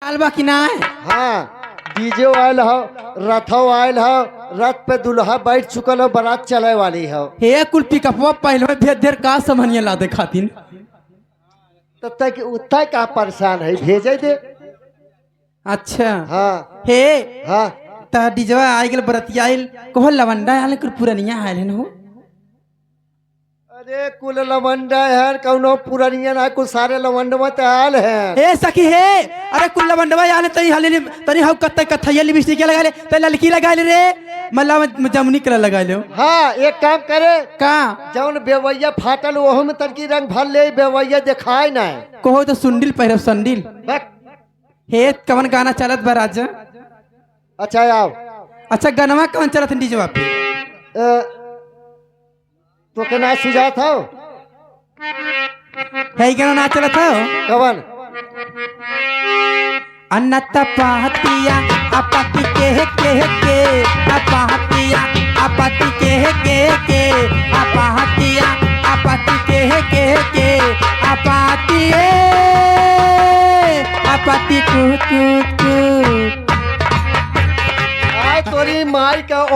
आलबा की ना है। हाँ डीजे आयल हो, रथो आयल हो, रथ पे दुल्हा बैठ चुकल हो, बारात चले वाली हो। हे कुल पिकअपवा पहले भेज देर का समझिए ला दे खातिन। तब तक उतना का परेशान है, भेजे दे। अच्छा हाँ हे हाँ। ता डीजवा आई गेल बरतिया आइल कहो लवंडा आले कुल पुरनिया आइल है हो। अरे कुल लवंडा है, कौनो पुरनिया ना, कुल सारे लवंडवा तो आयल है। हे सखी हे अरे कुल लवंडवा आले तई हले तनी हव कत्ते कथैया लिपस्टिक लगा ले त ललकी लगा ले रे मल्ला जमुनी कलर लगा ले। हाँ एक काम करे, का जौन बेवैया फाटल ओहो में तनकी रंग भर ले, बेवैया दिखाए ना। कहो तो सुंडिल पहिरब संडिल। हे कवन गाना चलत बा राजा। अच्छा आओ। अच्छा गनवा कवन चलत है डीजवा पे। तो के ना सुझात हो है गाना ना चलत हो कवन। अन्नत पाहतिया अपति के अपहतिया अपति के अपहतिया अपति के अपति अपति कु आय तोरी माई का ओ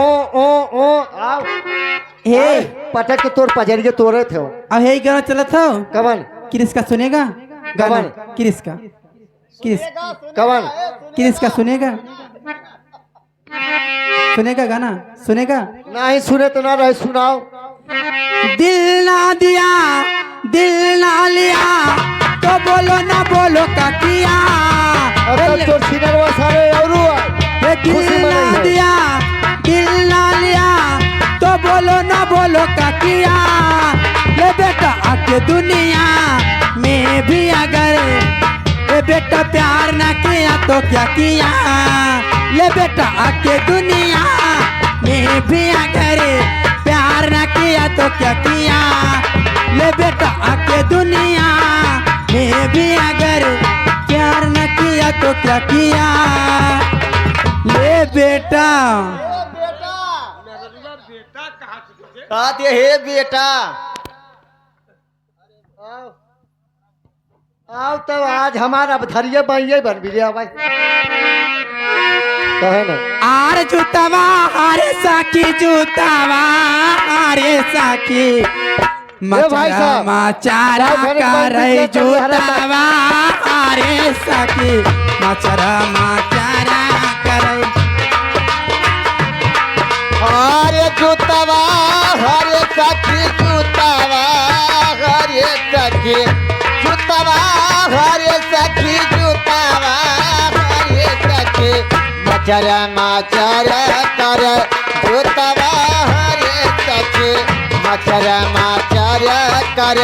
आओ। हे पटक के तोर पजरिए तोड़े थे। अब हे गाना चलत हो कवन किरिस का सुनेगा गाना कवन? किरिस का किरिस कवन किरिस का सुनेगा सुनेगा गाना सुनेगा। नहीं सुने तो ना रहे, सुनाओ। दिल ना दिया दिल ना लिया तो बोलो ना बोलो का किया। अरे तोर सिनरवा सारे औरू हे दिल खुशी ना मनाई है। दिया दिल ना लिया तो बोलो ना बोलो का किया। ले बेटा आके दुनिया में भी अगर ले बेटा प्यार ना किया तो क्या किया। ले बेटा आके दुनिया में भी अगर प्यार ना किया तो क्या किया। ले बेटा आके दुनिया में भी अगर प्यार ना किया तो क्या किया। ले बेटा कहते हे बेटा आओ तब आज हमारा धरिए बनिए बन भी भाई कहे ना। आर जूतावा आरे साकी जूतावा आरे साकी भाई साहब। मचारा करे जूतावा आरे साकी मचारा करे। हरे जूतावा हरे सखी जूतावा हरे सखी जूतावा हरे सखी जूतावा हरे सखी मचरा कर जूतावा हरे सखी मचरा कर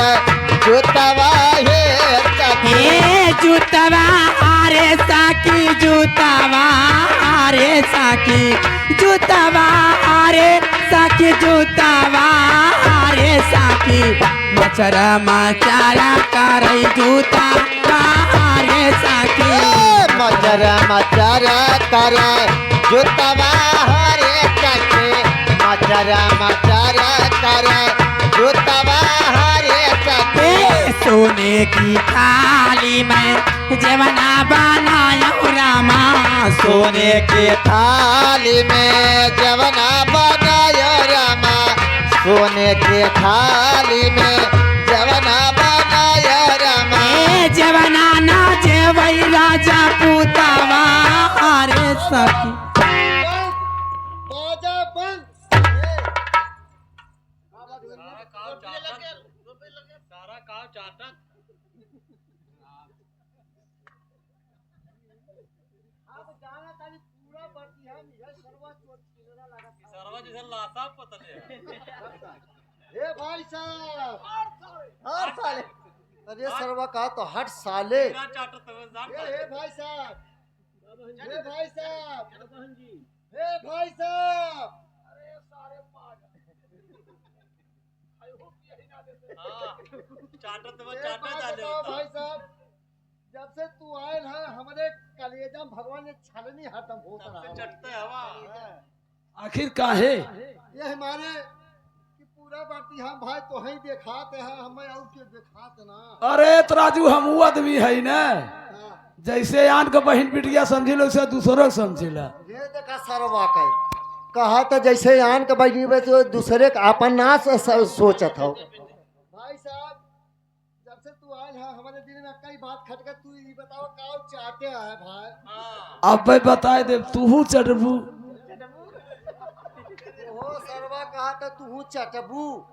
जूतावा हे सखी। हे जूतावा आरे साकी जूतावा आरे साकी जूतावा आरे साकी जूतावा आरे साकी मचरा करे जूतावा आरे साकी मचरा कर जूतावा हरे सखी मचरा कर जूतावा हरे सखी। हे सोने की थाली में जवना बनाया रामा सोने की थाली में जवना बनायो रामा सोने की थाली में जवना बनायो रामा। ए जवना ना जेवई राजा पूतावा आरे सखी। हे भाई साहब हर साले अरे सरवा का तो हट साले। हे भाई साहब हे भाई साहब हे भाई साहब अरे सारे भाई साहब जब से तू आयल है हमारे कलेजा भगवान ने छलनी हटम हो रहा। आखिर काहे ये हमारे कि पूरा बाटी हम भाई तो ही दिखाते हैं, हमें और के दिखाते ना। अरे तराजू हम आदमी है ना, जैसे आन का बहन बिटिया समझिल वैसे दूसरों समझिला। ये देखा सरवा का कहा तो जैसे आन के बैठी में तो दूसरे का अपन ना सोचत हो। भाई साहब जब से तू आयल है हमारे दिल में कई बात खटका, तू ये बताओ का चाहते है भाई। अब भाई बताए दे तू चढ़बू। हो सरवा कहा तो तू चटबू।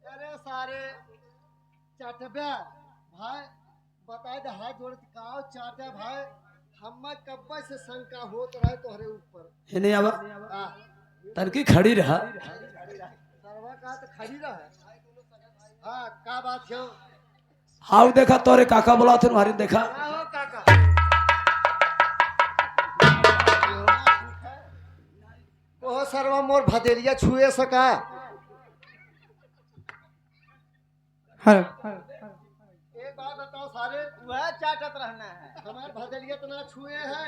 अरे सारे चटबे भाई बताए दे हाथ जोड़ के का चाहते भाई। हम कब से शंका होत रहे तोहरे ऊपर। इन्हें अब आ, तनकी खड़ी रहा। सरवा कहा तो खड़ी रहा। हाँ का बात क्यों? हाउ देखा तोरे काका बोला थे तुम्हारी देखा। क्या हो काका? ओह सरवा मोर भदेलिया छुए सका। हर एक बात बताओ सारे, वह चाटत रहना है हमार भदेलिया तो ना छुए है।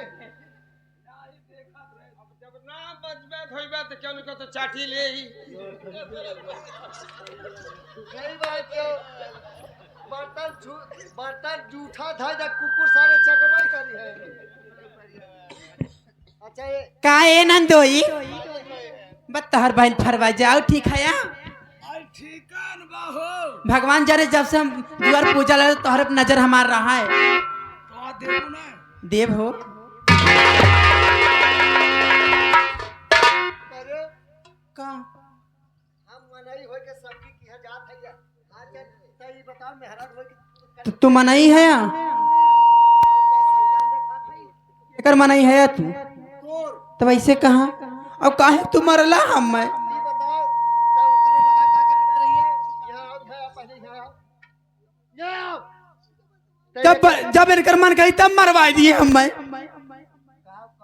जब ना बचबे होइबे तो क्यों नहीं तो चाटी ले ही। सही बात क्यों? बर्तन जूठा था जब कुकुर सारे चटवाई करी है। अच्छा ये का ए नंदोई बत्तहर बहन फरवा जाओ ठीक है या? ठीकान बाहो भगवान जरे जब से हम द्वार पूजा लगे तोहर पे नजर हमार रहा है। तो देबू ना देव हो करे का हम मनई होय के सबकी की जात है या आज तई बताओ मेहराज होय के तू मनई है या? एकर मनई है या तू? तोर तब ऐसे कहा अब काहे तू मरला हम मैं? ये बताओ तब करे लगा का करे रही है। यहां आओ है पहले यहां आओ। जब इनकर मन कही तब मरवा दिए हम मैं का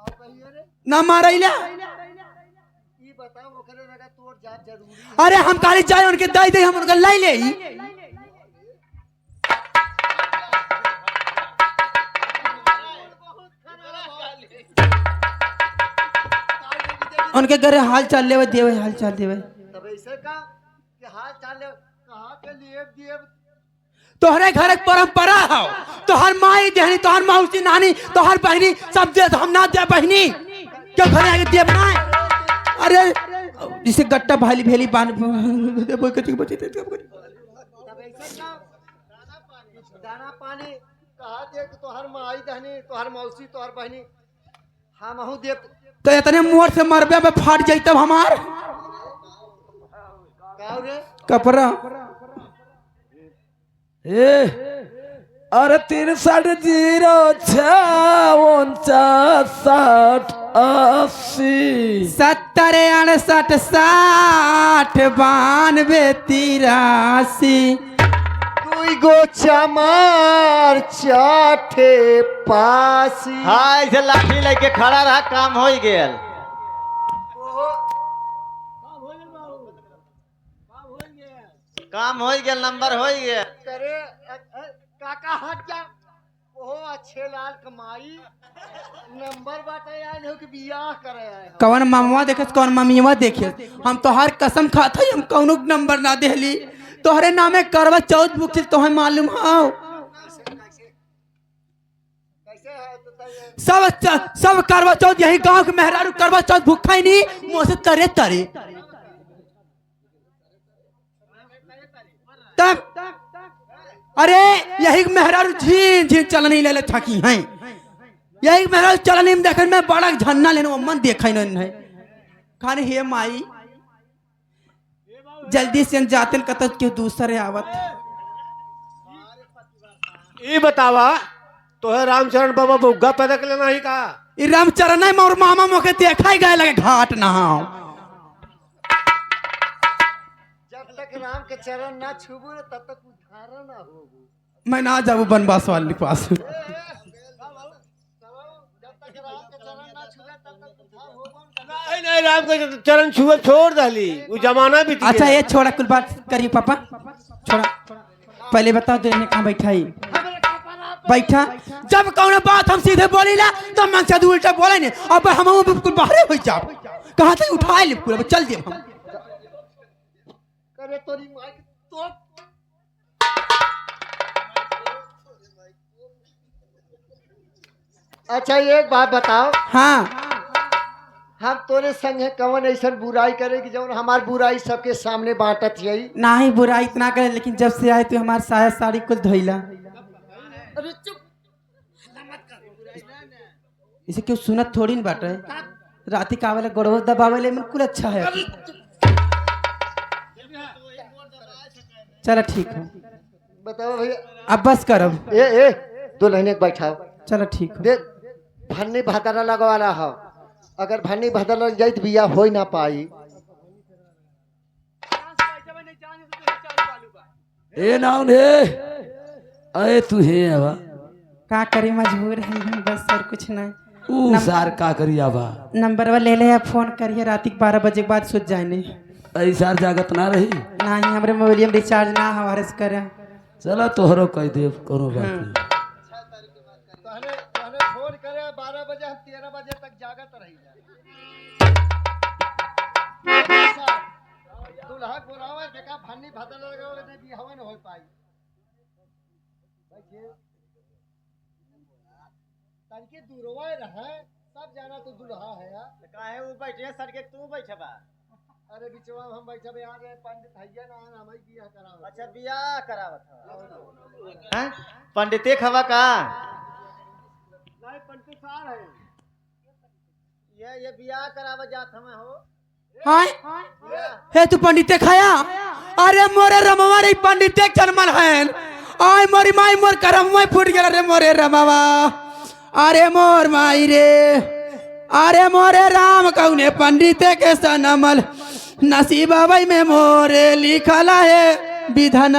कहिए रे ना मारैला। ये बताओ ओकरे लगा तोर जात जरूरी है। अरे हम काली जाए उनके दई दे हम उनका लाई ले ही। उनके घरे हाल चाल लेवे देवे हाल चाल देवे। तब ऐसे का कि हाल चाल कहा के लिए दिए तोहरे घर एक परंपरा हो। तोहर माई देहनी तोहर मौसी नानी तोहर बहनी सब दे हम ना दे बहनी क्यों घरे आके देव ना? अरे जिसे गट्टा भाली भेली बान बोल के बची थे तब ऐसे का दाना पानी कहा दे कि तोहर माई दहनी तोहर मौसी तोहर बहनी हम हूं दे। तो इतने मोर से मरबे में फाट जाई तब हमार का रे कपड़ा। ए अरे 63 70 68 60 92 83 दुई गो चमार चाठे पासी। हाँ ऐसे लाठी लेके खड़ा रहा काम हो गेल। काम हो गेल नंबर हो गेल। करे काका हट जा। ओहो अच्छे लाल कमाई नंबर बाटे आए हो कि बियाह करे आए हो। कौन मामवा देखे कौन मम्मीवा देखे हम तोहार कसम खात हई हम कौनो नंबर ना देहली। तोहरे नामे करवा चौथ बुक तोहे मालूम हो। कैसे है तो सब करवा चौथ यही गांव के मेहरारू करवा चौथ भूखा ही नहीं मुँह से तरे तरे। तब अरे यही मेहरारू झीन झीन चलनी ले ले थकी हैं। यही मेहरारू चलनी में देखे मैं बड़ा झन्ना लेने मन देखा नहीं है। खाने हे माई जल्दी से जाते कत के दूसरे आवत। ये बतावा तो है रामचरण बाबा बुग्गा पैदा कर लेना ही का। ई रामचरण है मोर मामा मोके देखा ही गए लगे घाट नहाओ। जब तक राम के चरण ना छूबू तब तक उद्धार ना होगू। मैं ना जाऊँ बनवास वाले के पास। जब तक राम के चरण ना छूबे तब तक उद्धार होगू। नहीं नहीं राम के चरण छुए छोड़ दली वो जमाना भी अच्छा ये छोड़ा कुल बात करिए पापा छोड़ा। पहले बताओ तो इन्हें कहाँ बैठा ही बैठा। जब कौन बात हम सीधे बोली ला तो मन से उल्टा बोले नहीं। अब हम बिल्कुल बाहर हो जाओ कहा थे उठा ले पूरा चल दे हम। करे तोरी माई तो अच्छा एक बात बताओ, हाँ हम तोरे संगे कवन ऐसा बुराई करे कि जब हमार बुराई सबके सामने बांटत यही। ना ही बुराई इतना करे, लेकिन जब से आए तो हमारे साया साड़ी कुछ धोइला। अरे चुप, इसे क्यों सुनत थोड़ी न बाटे। राती का वाले गोड़ो दबावे में कुल अच्छा है। चलो ठीक है, बताओ भैया। अब बस करब। ए दुल्हन एक बैठाओ। चलो ठीक है। देख भन्नी भादरा लगवाला हो, अगर भन्नी भादरा लग जाई तो बिया हो ना पाई। ए नाउन है अरे तू है आवा का करी, मजबूर है हम बस, और कुछ नहीं। ऊ सार का करी आवा नंबर वा ले ले या फोन करिए, रात के 12 बजे के बाद सोच जाए नहीं। ऐसार जागत ना रही। ना ही हमारे मोबाइल में रिचार्ज ना हमारे से करे। चला तोहरो कह देव करो बात नहीं। तहने फोन करे 12 बजे, हम 13 बजे तक जागत रही जाए। दुल्हा बोलावे देखा भन्नी भादरा लगावे नहीं बिया हो न हो पाई। बैठिए तनके दूरवा रहे, सब जाना तो दुल्हा है यार। काहे वो बैठे सर के तू बैठे बा? अरे बिचवा हम बैठे यहाँ रे पंडित भैया ना हम ही बियाह करावे। अच्छा बियाह करावत है? पंडिते खवा का? नहीं पंडित सार है। ये बियाह करावा जात हमें हो। हाय हे तू पंडिते खाया? अरे मोरे रमवा रे पंडिते जन्मल है। आय मोरी माई मोर करम में फूट गया रे मोरे रमवा। अरे मोर माई रे, अरे मोरे राम कौने पंडिते के सनमल, नसीब वही में मोरे लिखल है विधन।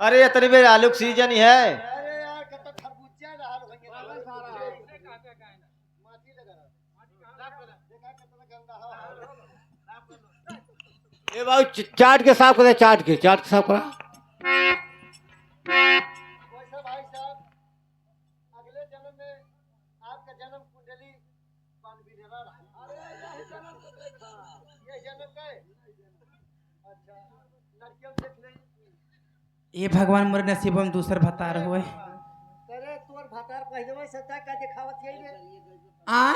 अरे इतनी बेर आलू की सीजन ही है। अरे यार कत खरबूजा रहल होंगे सारा माटी लगा देखा कितना गंदा है। ए बाबू चाट के साफ करे, चाट के साफ करा। वैसे भाई साहब अगले जन्म में आपका जन्म कुंडली बानबीरा रहा। अरे ये जन्म का है। अच्छा लड़कियों देख ले। ये भगवान मोरे नसीब में दूसर भतार हुए। करे तोर भतार पहले सता का दिखावत यही रे। आ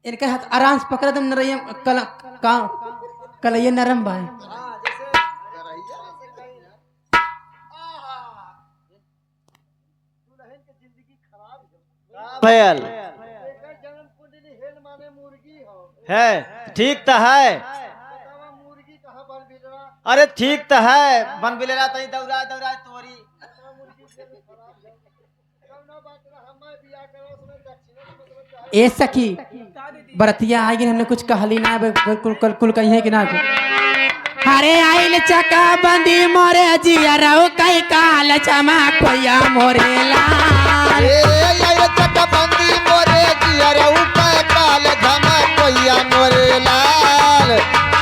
इनके हाथ आराम से पकड़ दम नरैया कल ये नरम भाई। हां जैसे करैया से कहीं दुल्हन की जिंदगी खराब हो। भयल एकर जन्म कुंडली हेल माने मुर्गी हो है, ठीक तो है। बतावा मुर्गी कहां बानबीरा। अरे ठीक तो है, बन बिलेरा तई दौड़ा दौड़ा तोरी। मुर्गी से खराब है। कौनो बात ना हम बियाह करो उसमें दक्षिणा मतलब चाहे। ए सखी बरतिया आएगी, हमने कुछ कहली ना कुल कही है कि ना। अरे आइल चका बंदी मोरे जिया रहो कई काल चमा कोया मोरे लाल। ये चकबंदी मोरे जिया रहू पे काल झमा कोइया मोरे लाल।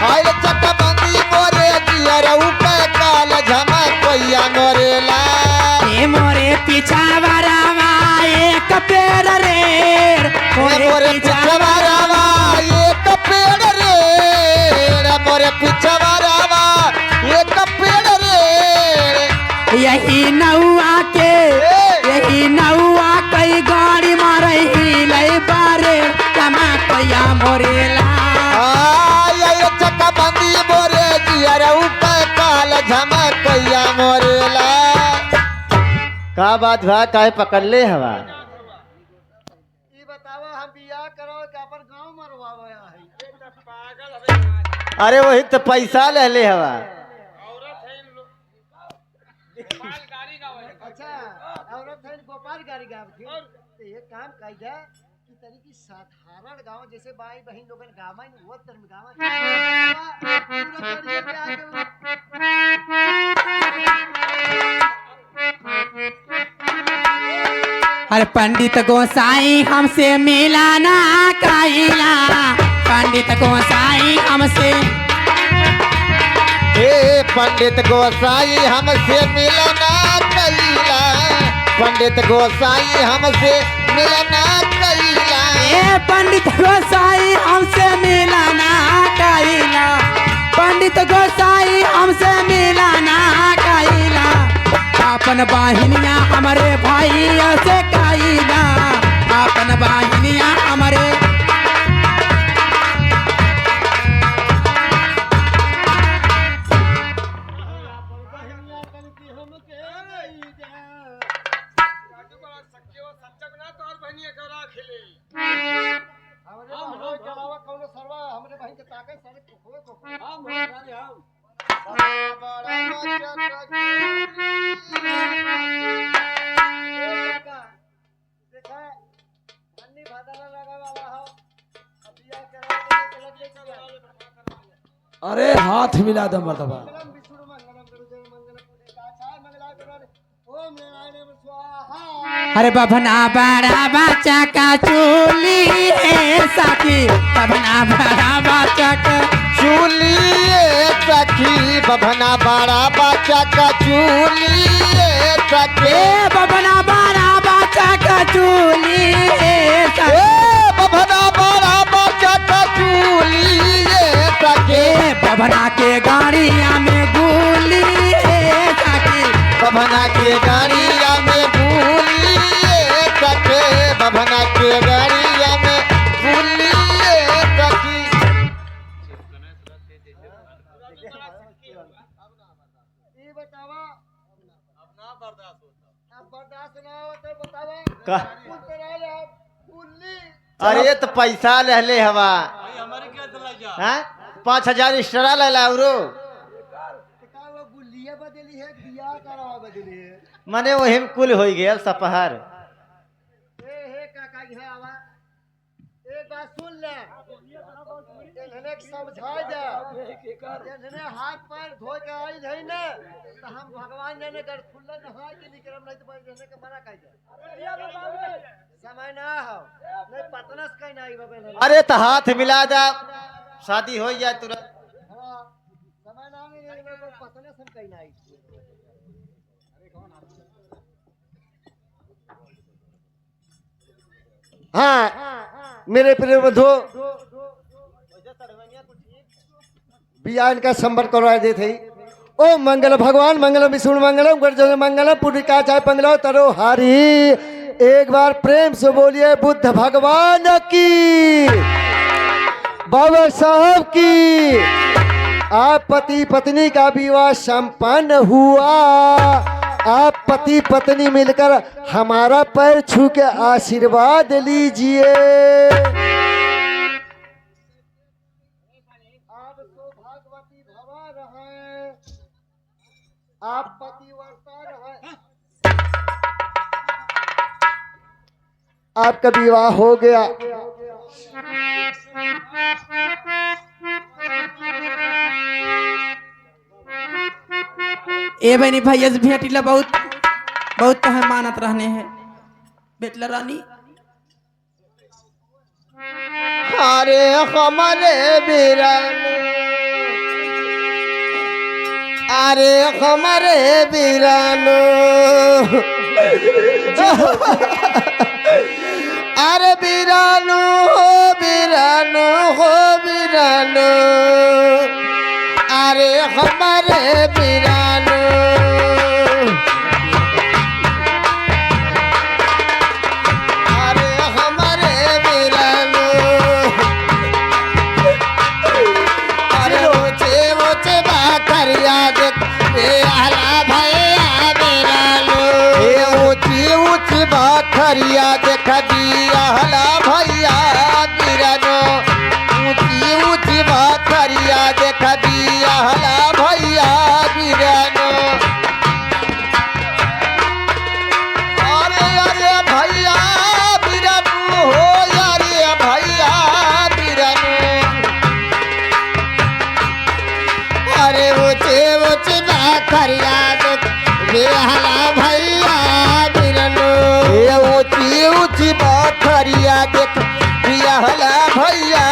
हाय चकबंदी मोरे जिया रहू पे काल झमा कोइया मोरे लाल। ए मोरे पीछा बरावा एक पेड़ रे, मोरे पिछवा रावा एक पेड़ रे, मोरे पिछवा रावा एक पेड़ रे। यही नौआ के यही नौआ कई गाड़ी मारही लई बारे कमा कोया मोरे लाल। ये चकबंदी मोरे जिया रहू पे काल झमा कोइया मोरे लाल। का बात भा काहे पकड़ ले हवा? ई बतावा हम बियाह करो कि अपन गांव मरवावे है। अरे वही तो पैसा ले ले हवा। अच्छा औरत है गोपाल गाड़ी गाँव थी तो ये काम कायदा कि तनी की साधारण गांव जैसे भाई बहन लोगन गाँव में वो तरह में गाँव अरे पंडित गोसाई हमसे मिलाना कैला, पंडित गोसाई हमसे, हे पंडित गोसाई हमसे मिलना कैला, पंडित गोसाई हमसे मिलना कैला। ए पंडित गोसाई हमसे मिलाना कैला, पंडित गोसाई हमसे मिलाना कैला, अपन बहिनिया हमारे भाई से कैला, अपन बहिनिया हमारे, अरे हाथ मिला दो मर्दबा। अरे बभना बड़ा बच्चा का चूली है साथी, बभना बड़ा बच्चा का चूली सखी, बभना बड़ा बच्चा का चूली सखी, ए बभना बड़ा बच्चा का चूली है साथी, ए बभना बड़ा बच्चा का चूली सखी, ए बभना के गाड़िया में गोली है साथी, बभना के गाड़िया में भूली सके, बभना के गाड़िया में भूली सकी। ये बतावा अब बर्दाश्त ना हो तो बतावा का? बुल्ली अरे तो पैसा ले ले हवा, हाँ 5,000 एक्स्ट्रा ले ला औरो, वो बुल्लिया बदली है बिया करावा बदली है। मने वही में कुल हो गया सपहर। हे काका यहाँ आवा, एक बात सुन ले, इन्हें समझा जा, इन्हें हाथ पैर धो के आई है ना, तो हम भगवान जाने कर खुला नहा के निकलम नहीं तो भाई रहने के मना कर दे, समय ना हो, नहीं पतनस कहीं नहीं बाबे। अरे तो हाथ मिला जा, शादी हो जाए तुरंत। हाँ, समय ना नहीं पतनस हम कहीं नहीं। हाँ मेरे प्रिय बंधु, बियान का संबर करवा देते ओ मंगल भगवान मंगलम विष्णु मंगलम गर्जन मंगलम पुरिका चाय पंगलो तरो हारी। एक बार प्रेम से बोलिए बुद्ध भगवान की, बाबा साहब की। आप पति पत्नी का विवाह संपन्न हुआ, आप पति पत्नी मिलकर हमारा पैर छू के आशीर्वाद लीजिए। आप सौभाग्यवती भवा रहे, आप पतिव्रता रहे, आपका विवाह हो गया। ए बनी भैया से भेटिला बहुत बहुत तो है मानत रहने हैं बेटला रानी। अरे हमारे बीरानो, अरे हमारे बीरानो, अरे बीरानो हो बीरानो हो बीरानो, अरे हमारे बीरानो, अरे हमारे बीरानो, अरे ऊंचे ऊंचे बाखरिया देख आला भैया बीरानो, ये ऊंची ऊंची बाखरिया देख दिया हला भैया बीरानो, ऊंची ऊंची बाखरिया देख दिया हला भैया बीरानो। अरे अरे भैया बीरानो हो, अरे भैया बीरानो, अरे ऊंचे ऊंचे बाखरिया देख दिया हला भैया बीरानो, ये ऊंची दुआरिया देख बियाहला भैया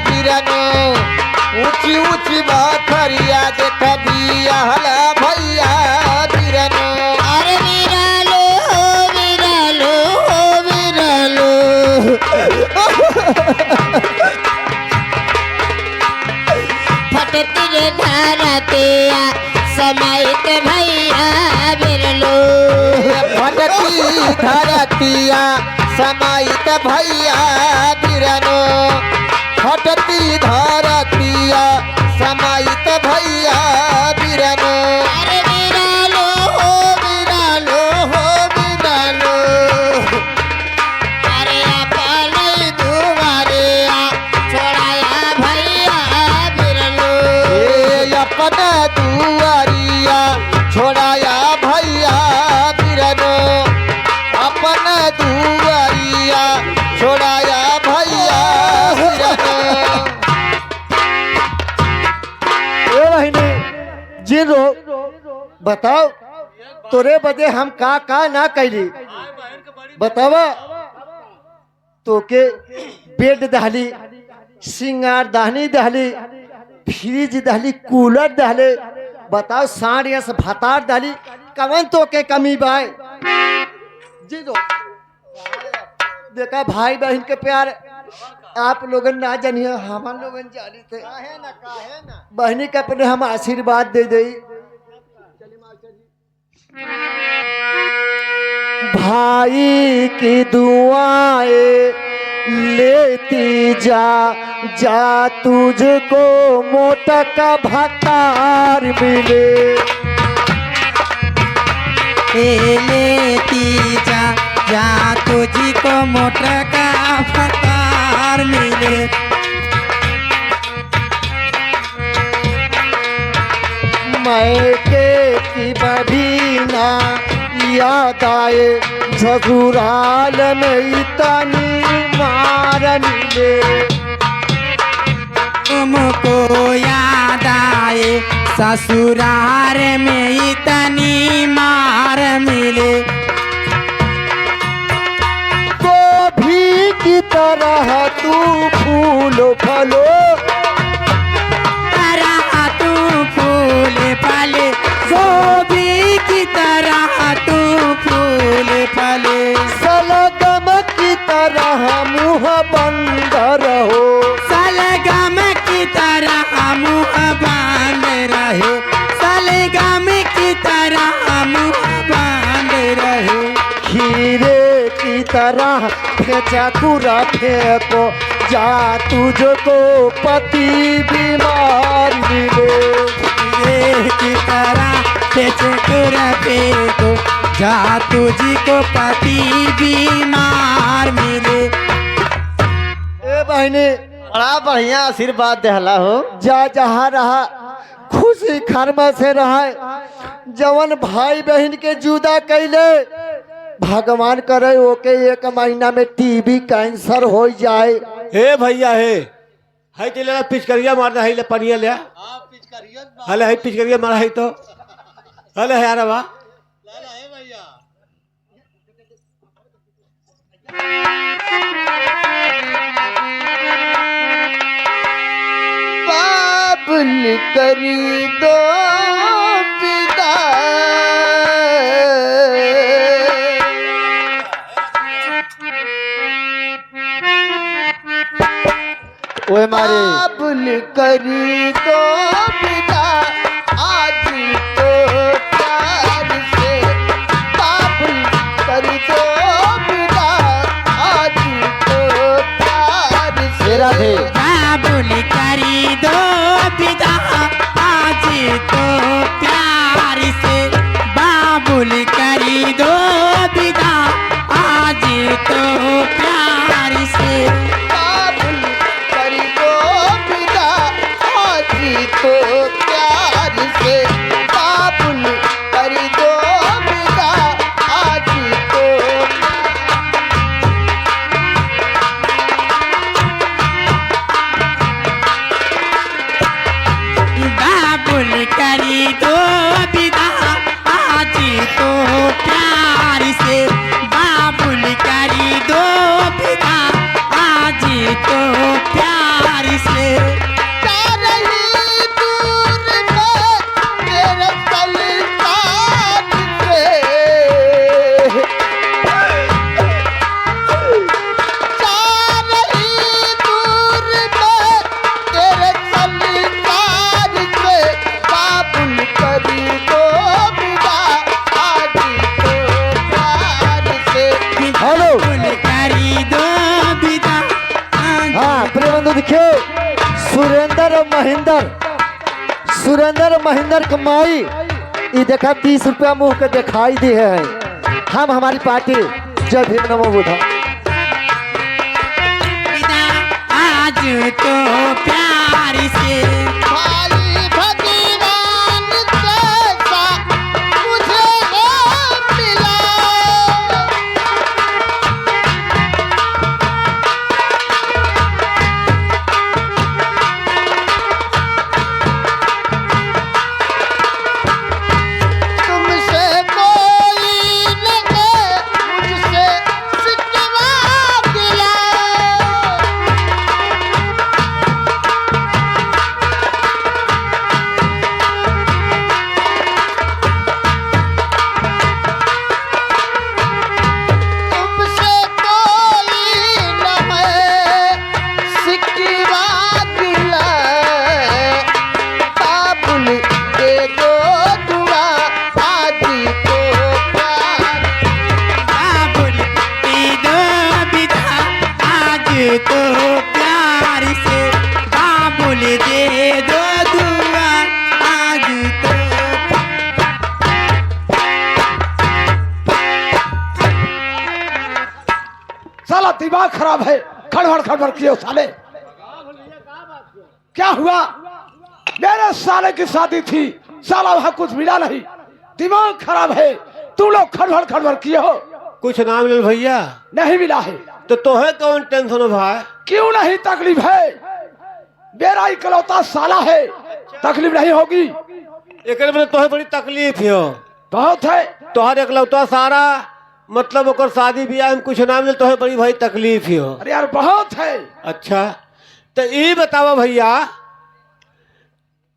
बिरनो ऊंची ऊंची बखरिया देख बियाहला भैया बिरनो अरे बिरालो बिरालो बिरालो फटती रे धरतिया समाइत भैया बिरलो फटती धरतिया समाइत भैया बिरनो फटती धरतिया समाइत भैया बिरनो अरे बिरालो हो बिरालो हो बिरालो अरे अपने दुआरिया छोड़ाया भैया बिरलो ए अपना दुआरिया छोड़ाया भैया बिरनो अपना दुआरिया छोड़ाया भैया बिरनो ए बहिनी जिनो बताओ तोरे बदे हम का ना कैली बतावा तोके बेड दहली सिंगार दहनी दहली फ्रिज दहली कूलर दहले बताओ साड़िया से भतार दहली कवन तोके कमी बाय जिनो देखा भाई बहन के प्यार आप लोगन ना जानिए हम लोगन जानी थे बहनी के अपने हम आशीर्वाद दे दे भाई की दुआएं लेती जा जा तुझको मोटा का भतार मिले लेती जा जा तुझको मोटर का फकार मिले मैके की मदीना याद आए ससुराल में इतनी मार मिले तुमको याद आए ससुराल में इतनी मार मिले गोभी की तरह तू फूलो फलो तरह तू फूल फले गोभी की तरह तू फूल फले सलगम की तरह मुँह बंद रहो सलगम की तरह मुँह बांध रहे सलगम की तरह मुँह बांध रहे खीरे की तरह फेंचा कुरा फेंको जा तुझको पति बीमार मिले की तरह फेंको जा तुझको पति बीमार मिले ए बहनी बड़ा बढ़िया आशीर्वाद देहला हो जा जहाँ रहा खुशी खरमा से रहा जवन भाई बहन के जुदा कैले भगवान करे ओके 1 महीना में टीबी कैंसर हो जाए हे भैया हे है के लेला पिचकरिया मारना है ले पनिया ले हले है पिचकरिया मारा है तो हले है यार वाह बाबुल करी दो पिता ओए मारे बाबुल करी दो पिता आज तो प्यार से बाबुल करी दो पिता आज तो प्यार से राधे बाबुल करी दो विदा आज तो प्यार से बाबुल करी दो विदा आज तो प्यार से बाबुल करी दो पिता आज तो प्यार से बाबुल करी दो पिता आज तो बाबुल करी दो विदा आज तो प्यार से बाबुल करी दो सुरेंद्र महिंदर कमाई ये देखा 30 रुपया मुंह के दिखाई दे है। हम हमारी पार्टी जय भीम नमो बुद्धा। आज तो प्यार से खाली भगवान जैसा मुझे मिला। तुमसे कोई लगे मुझसे सिकवा दिला। तुमसे कोई न है सिकवा दिला। बाबुल दे दो दुआ आज को प्यार। बाबुल दे दो विधा आज तो प्यार से बाबुल दे दो दुआ आज तो साला दिमाग खराब है, खड़बड़ खड़बड़ किए साले। क्या हुआ? मेरे साले की शादी थी, साला वहां कुछ मिला नहीं। दिमाग खराब है, तुम लोग खड़बड़ खड़बड़ किए हो। कुछ नाम ले भैया। नहीं मिला है तो तोहे कौन टेंशन हो भाई? क्यों नहीं? तकलीफ है, मेरा इकलौता साला है, तकलीफ नहीं होगी। एक मतलब तोहे बड़ी तकलीफ हो। बहुत है। तोहर इकलौता सारा मतलब ओकर शादी ब्याह में कुछ नाम ले तोहे बड़ी भाई तकलीफ ही हो। अरे यार बहुत है। अच्छा तो ये बतावा भैया,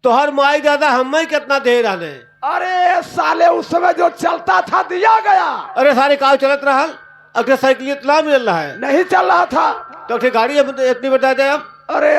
तोहर माई दादा हमें कितना दे रहे? अरे साले उस समय जो चलता था दिया गया। अरे सारे काव चलत रहा, अगर साइकिल इतना मिल रहा है नहीं चल रहा था। तो गाड़ी इतनी बता दे अब। अरे